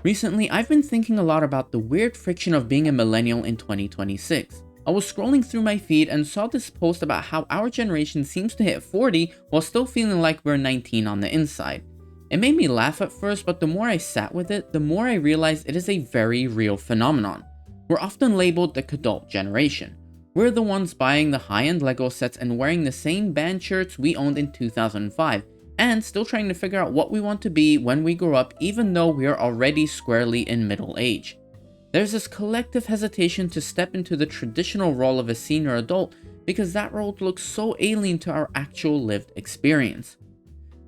Recently, I've been thinking a lot about the weird friction of being a millennial in 2026. I was scrolling through my feed and saw this post about how our generation seems to hit 40 while still feeling like we're 19 on the inside. It made me laugh at first, but the more I sat with it, the more I realized it is a very real phenomenon. We're often labeled the Kidult generation. We're the ones buying the high-end Lego sets and wearing the same band shirts we owned in 2005, and still trying to figure out what we want to be when we grow up, even though we are already squarely in middle age. There's this collective hesitation to step into the traditional role of a senior adult because that role looks so alien to our actual lived experience.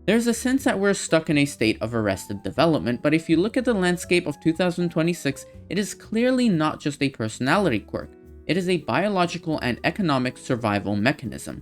There's a sense that we're stuck in a state of arrested development, but if you look at the landscape of 2026, it is clearly not just a personality quirk. It is a biological and economic survival mechanism.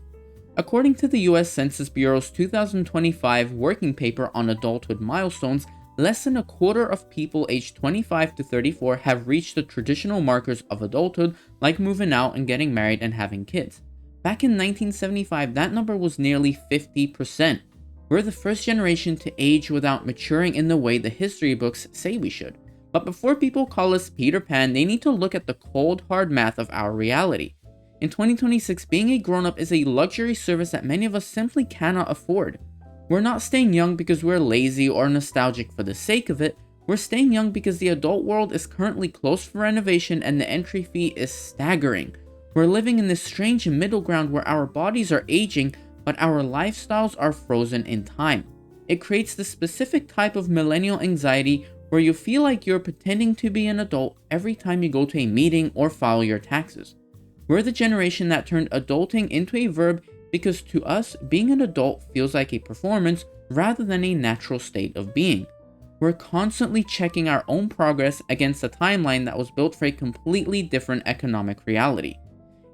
According to the US Census Bureau's 2025 working paper on adulthood milestones, less than a quarter of people aged 25 to 34 have reached the traditional markers of adulthood, like moving out and getting married and having kids. Back in 1975, that number was nearly 50%. We're the first generation to age without maturing in the way the history books say we should. But before people call us Peter Pan, they need to look at the cold, hard math of our reality. In 2026, being a grown-up is a luxury service that many of us simply cannot afford. We're not staying young because we're lazy or nostalgic for the sake of it. We're staying young because the adult world is currently closed for renovation and the entry fee is staggering. We're living in this strange middle ground where our bodies are aging, but our lifestyles are frozen in time. It creates the specific type of millennial anxiety where you feel like you're pretending to be an adult every time you go to a meeting or file your taxes. We're the generation that turned adulting into a verb because to us, being an adult feels like a performance rather than a natural state of being. We're constantly checking our own progress against a timeline that was built for a completely different economic reality.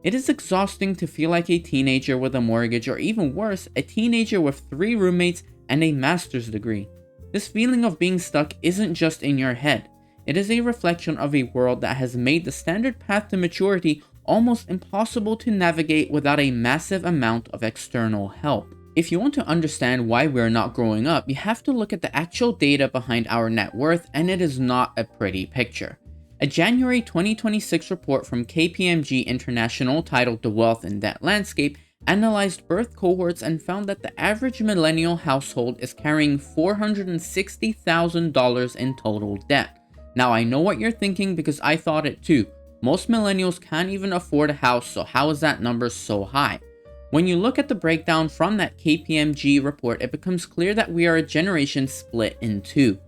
It is exhausting to feel like a teenager with a mortgage, or even worse, a teenager with 3 roommates and a master's degree. This feeling of being stuck isn't just in your head. It is a reflection of a world that has made the standard path to maturity almost impossible to navigate without a massive amount of external help. If you want to understand why we're not growing up, you have to look at the actual data behind our net worth, and it is not a pretty picture. A January 2026 report from KPMG International titled The Wealth and Debt Landscape analyzed birth cohorts and found that the average millennial household is carrying $460,000 in total debt. Now I know what you're thinking because I thought it too. Most millennials can't even afford a house, so how is that number so high? When you look at the breakdown from that KPMG report, it becomes clear that we are a generation split in two.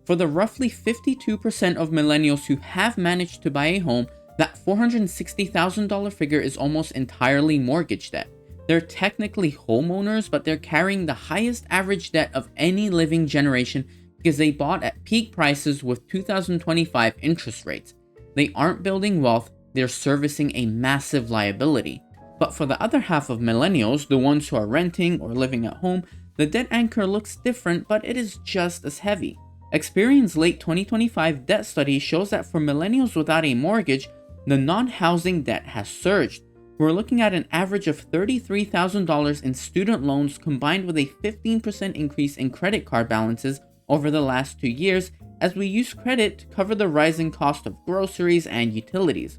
For the roughly 52% of millennials who have managed to buy a home, that $460,000 figure is almost entirely mortgage debt. They're technically homeowners, but they're carrying the highest average debt of any living generation because they bought at peak prices with 2025 interest rates. They aren't building wealth, they're servicing a massive liability. But for the other half of millennials, the ones who are renting or living at home, the debt anchor looks different, but it is just as heavy. Experian's late 2025 debt study shows that for millennials without a mortgage, the non-housing debt has surged. We're looking at an average of $33,000 in student loans combined with a 15% increase in credit card balances over the last 2 years, as we use credit to cover the rising cost of groceries and utilities.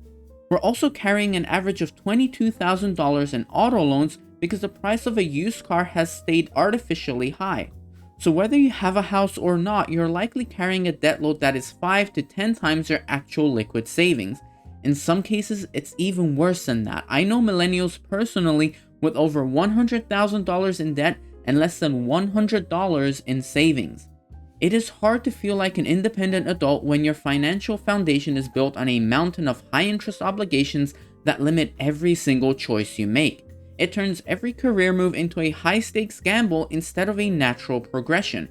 We're also carrying an average of $22,000 in auto loans because the price of a used car has stayed artificially high. So whether you have a house or not, you're likely carrying a debt load that is 5 to 10 times your actual liquid savings. In some cases, it's even worse than that. I know millennials personally with over $100,000 in debt and less than $100 in savings. It is hard to feel like an independent adult when your financial foundation is built on a mountain of high-interest obligations that limit every single choice you make. It turns every career move into a high-stakes gamble instead of a natural progression.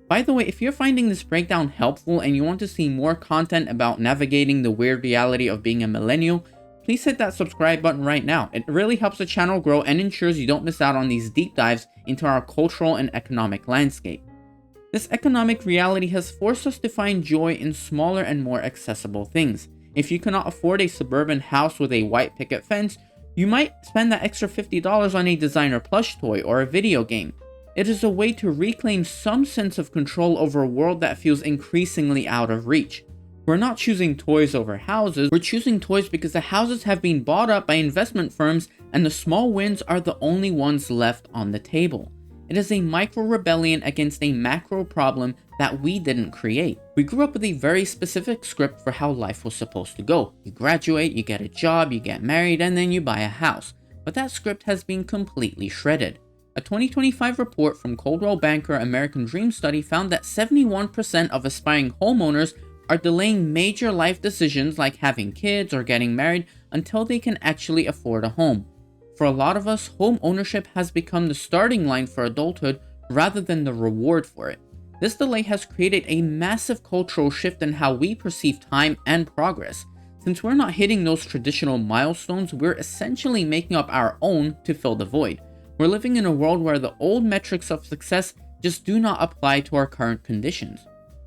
By the way, if you're finding this breakdown helpful and you want to see more content about navigating the weird reality of being a millennial, please hit that subscribe button right now. It really helps the channel grow and ensures you don't miss out on these deep dives into our cultural and economic landscape. This economic reality has forced us to find joy in smaller and more accessible things. If you cannot afford a suburban house with a white picket fence, you might spend that extra $50 on a designer plush toy or a video game. It is a way to reclaim some sense of control over a world that feels increasingly out of reach. We're not choosing toys over houses, we're choosing toys because the houses have been bought up by investment firms and the small wins are the only ones left on the table. It is a micro-rebellion against a macro problem that we didn't create. We grew up with a very specific script for how life was supposed to go. You graduate, you get a job, you get married, and then you buy a house. But that script has been completely shredded. A 2025 report from Coldwell Banker American Dream Study found that 71% of aspiring homeowners are delaying major life decisions like having kids or getting married until they can actually afford a home. For a lot of us, home ownership has become the starting line for adulthood rather than the reward for it. This delay has created a massive cultural shift in how we perceive time and progress. Since we're not hitting those traditional milestones, we're essentially making up our own to fill the void. We're living in a world where the old metrics of success just do not apply to our current conditions.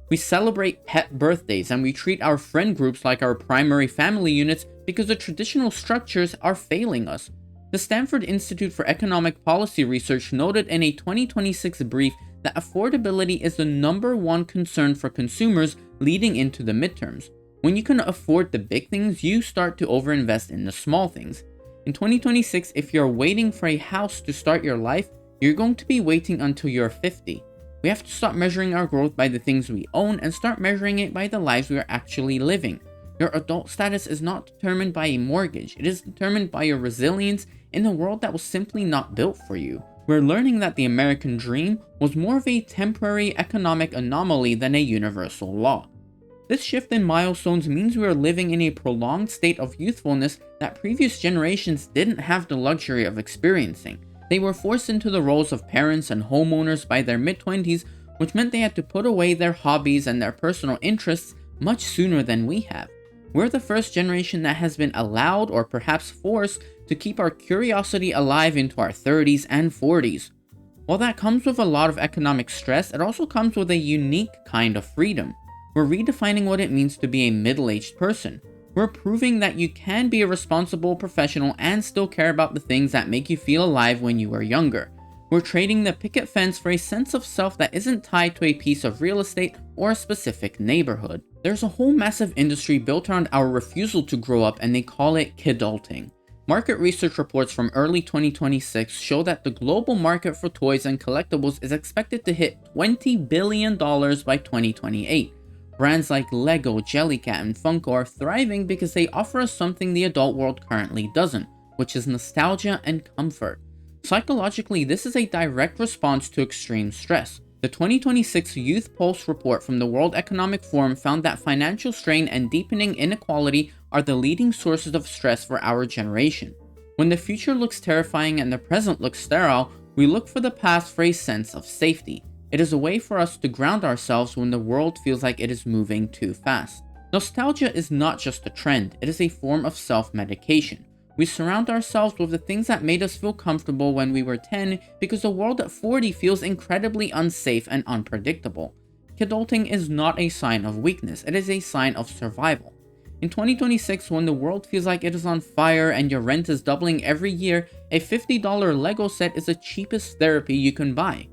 We celebrate pet birthdays and we treat our friend groups like our primary family units because the traditional structures are failing us. The Stanford Institute for Economic Policy Research noted in a 2026 brief that affordability is the #1 concern for consumers leading into the midterms. When you can afford the big things, you start to overinvest in the small things. In 2026, if you're waiting for a house to start your life, you're going to be waiting until you're 50. We have to stop measuring our growth by the things we own and start measuring it by the lives we are actually living. Your adult status is not determined by a mortgage, it is determined by your resilience in a world that was simply not built for you. We're learning that the American dream was more of a temporary economic anomaly than a universal law. This shift in milestones means we are living in a prolonged state of youthfulness that previous generations didn't have the luxury of experiencing. They were forced into the roles of parents and homeowners by their mid-20s, which meant they had to put away their hobbies and their personal interests much sooner than we have. We're the first generation that has been allowed or perhaps forced to keep our curiosity alive into our 30s and 40s. While that comes with a lot of economic stress, it also comes with a unique kind of freedom. We're redefining what it means to be a middle-aged person. We're proving that you can be a responsible professional and still care about the things that make you feel alive when you were younger. We're trading the picket fence for a sense of self that isn't tied to a piece of real estate or a specific neighborhood. There's a whole massive industry built around our refusal to grow up, and they call it Kidulting. Market research reports from early 2026 show that the global market for toys and collectibles is expected to hit $20 billion by 2028. Brands like Lego, Jellycat, and Funko are thriving because they offer us something the adult world currently doesn't, which is nostalgia and comfort. Psychologically, this is a direct response to extreme stress. The 2026 Youth Pulse report from the World Economic Forum found that financial strain and deepening inequality are the leading sources of stress for our generation. When the future looks terrifying and the present looks sterile, we look for the past for a sense of safety. It is a way for us to ground ourselves when the world feels like it is moving too fast. Nostalgia is not just a trend, it is a form of self-medication. We surround ourselves with the things that made us feel comfortable when we were 10 because the world at 40 feels incredibly unsafe and unpredictable. Kidulting is not a sign of weakness, it is a sign of survival. In 2026, when the world feels like it is on fire and your rent is doubling every year, a $50 Lego set is the cheapest therapy you can buy.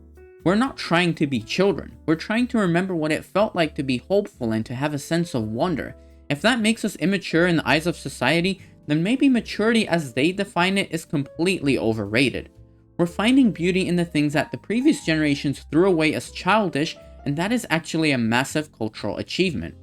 We're not trying to be children, we're trying to remember what it felt like to be hopeful and to have a sense of wonder. If that makes us immature in the eyes of society, then maybe maturity as they define it is completely overrated. We're finding beauty in the things that the previous generations threw away as childish, and that is actually a massive cultural achievement.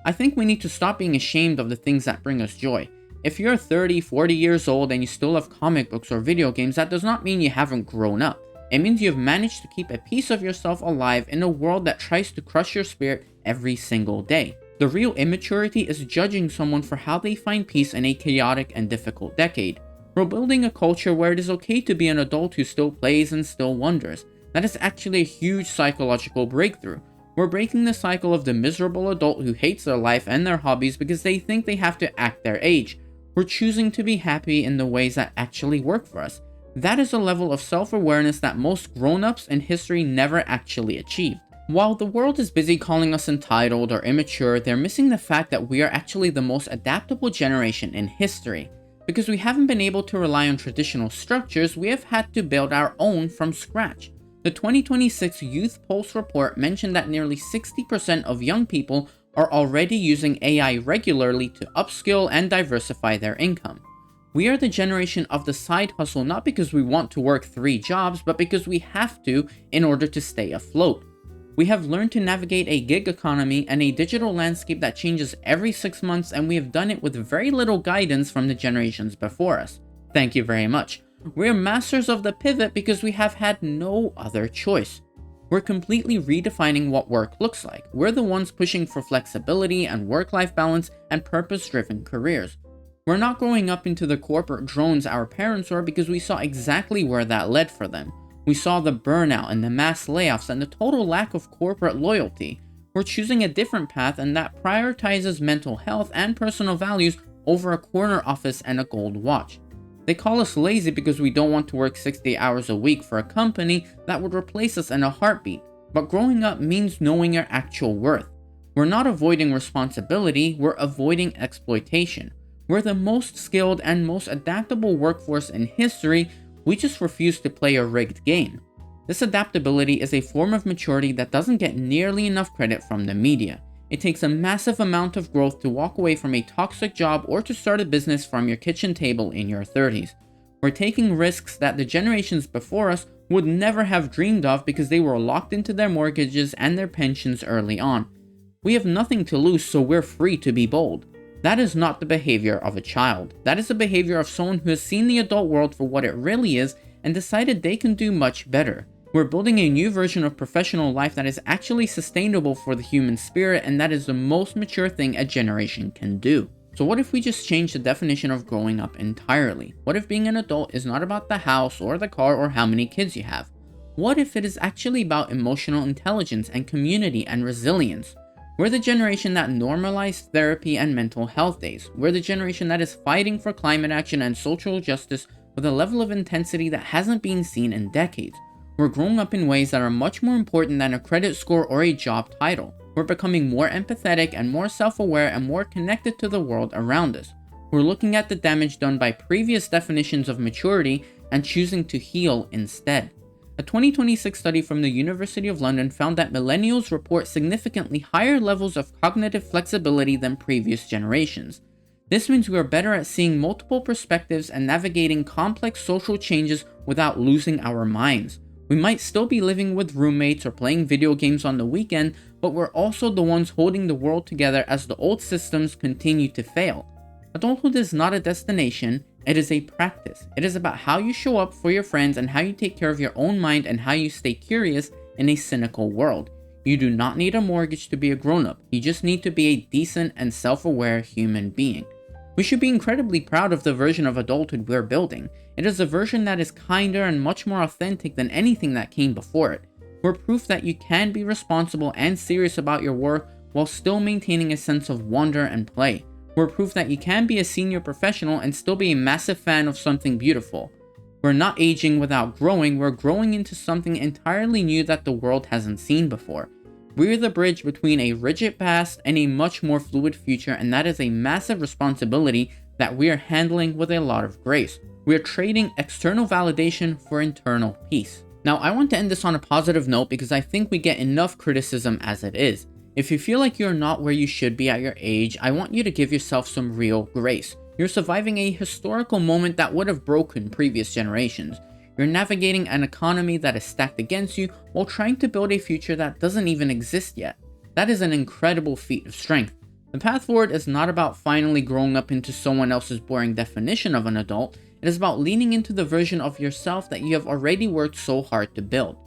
I think we need to stop being ashamed of the things that bring us joy. If you're 30, 40 years old and you still have comic books or video games, that does not mean you haven't grown up. It means you've managed to keep a piece of yourself alive in a world that tries to crush your spirit every single day. The real immaturity is judging someone for how they find peace in a chaotic and difficult decade. We're building a culture where it is okay to be an adult who still plays and still wonders. That is actually a huge psychological breakthrough. We're breaking the cycle of the miserable adult who hates their life and their hobbies because they think they have to act their age. We're choosing to be happy in the ways that actually work for us. That is a level of self-awareness that most grown-ups in history never actually achieved. While the world is busy calling us entitled or immature, they're missing the fact that we are actually the most adaptable generation in history. Because we haven't been able to rely on traditional structures, we have had to build our own from scratch. The 2026 Youth Pulse report mentioned that nearly 60% of young people are already using AI regularly to upskill and diversify their income. We are the generation of the side hustle not because we want to work 3 jobs, but because we have to in order to stay afloat. We have learned to navigate a gig economy and a digital landscape that changes every 6 months, and we have done it with very little guidance from the generations before us. Thank you very much. We're masters of the pivot because we have had no other choice. We're completely redefining what work looks like. We're the ones pushing for flexibility and work-life balance and purpose-driven careers. We're not growing up into the corporate drones our parents were because we saw exactly where that led for them. We saw the burnout and the mass layoffs and the total lack of corporate loyalty. We're choosing a different path, and that prioritizes mental health and personal values over a corner office and a gold watch. They call us lazy because we don't want to work 60 hours a week for a company that would replace us in a heartbeat. But growing up means knowing your actual worth. We're not avoiding responsibility, we're avoiding exploitation. We're the most skilled and most adaptable workforce in history. We just refuse to play a rigged game. This adaptability is a form of maturity that doesn't get nearly enough credit from the media. It takes a massive amount of growth to walk away from a toxic job or to start a business from your kitchen table in your 30s. We're taking risks that the generations before us would never have dreamed of because they were locked into their mortgages and their pensions early on. We have nothing to lose, so we're free to be bold. That is not the behavior of a child. That is the behavior of someone who has seen the adult world for what it really is and decided they can do much better. We're building a new version of professional life that is actually sustainable for the human spirit, and that is the most mature thing a generation can do. So what if we just change the definition of growing up entirely? What if being an adult is not about the house or the car or how many kids you have? What if it is actually about emotional intelligence and community and resilience? We're the generation that normalized therapy and mental health days. We're the generation that is fighting for climate action and social justice with a level of intensity that hasn't been seen in decades. We're growing up in ways that are much more important than a credit score or a job title. We're becoming more empathetic and more self-aware and more connected to the world around us. We're looking at the damage done by previous definitions of maturity and choosing to heal instead. A 2026 study from the University of London found that millennials report significantly higher levels of cognitive flexibility than previous generations. This means we are better at seeing multiple perspectives and navigating complex social changes without losing our minds. We might still be living with roommates or playing video games on the weekend, but we're also the ones holding the world together as the old systems continue to fail. Adulthood is not a destination, it is a practice. It is about how you show up for your friends and how you take care of your own mind and how you stay curious in a cynical world. You do not need a mortgage to be a grown-up. You just need to be a decent and self-aware human being. We should be incredibly proud of the version of adulthood we're building. It is a version that is kinder and much more authentic than anything that came before it. We're proof that you can be responsible and serious about your work while still maintaining a sense of wonder and play. We're proof that you can be a senior professional and still be a massive fan of something beautiful. We're not aging without growing, we're growing into something entirely new that the world hasn't seen before. We're the bridge between a rigid past and a much more fluid future, and that is a massive responsibility that we are handling with a lot of grace. We are trading external validation for internal peace. Now, I want to end this on a positive note because I think we get enough criticism as it is. If you feel like you're not where you should be at your age, I want you to give yourself some real grace. You're surviving a historical moment that would have broken previous generations. You're navigating an economy that is stacked against you while trying to build a future that doesn't even exist yet. That is an incredible feat of strength. The path forward is not about finally growing up into someone else's boring definition of an adult. It is about leaning into the version of yourself that you have already worked so hard to build.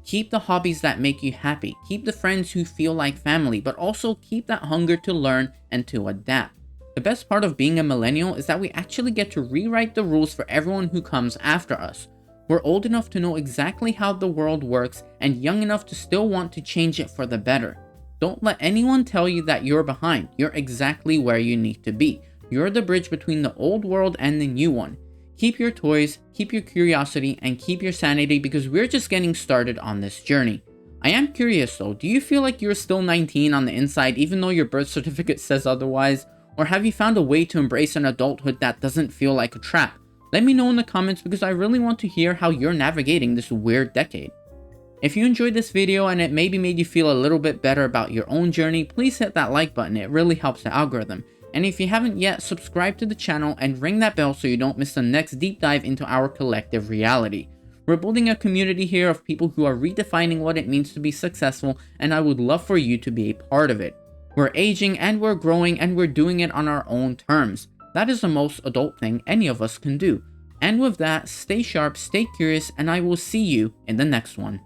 Keep the hobbies that make you happy. Keep the friends who feel like family, but also keep that hunger to learn and to adapt. The best part of being a millennial is that we actually get to rewrite the rules for everyone who comes after us. We're old enough to know exactly how the world works and young enough to still want to change it for the better. Don't let anyone tell you that you're behind. You're exactly where you need to be. You're the bridge between the old world and the new one. Keep your toys, keep your curiosity, and keep your sanity because we're just getting started on this journey. I am curious though, do you feel like you're still 19 on the inside even though your birth certificate says otherwise? Or have you found a way to embrace an adulthood that doesn't feel like a trap? Let me know in the comments because I really want to hear how you're navigating this weird decade. If you enjoyed this video and it maybe made you feel a little bit better about your own journey, please hit that like button, it really helps the algorithm. And if you haven't yet, subscribe to the channel and ring that bell so you don't miss the next deep dive into our collective reality. We're building a community here of people who are redefining what it means to be successful, and I would love for you to be a part of it. We're aging and we're growing and we're doing it on our own terms. That is the most adult thing any of us can do. And with that, stay sharp, stay curious, and I will see you in the next one.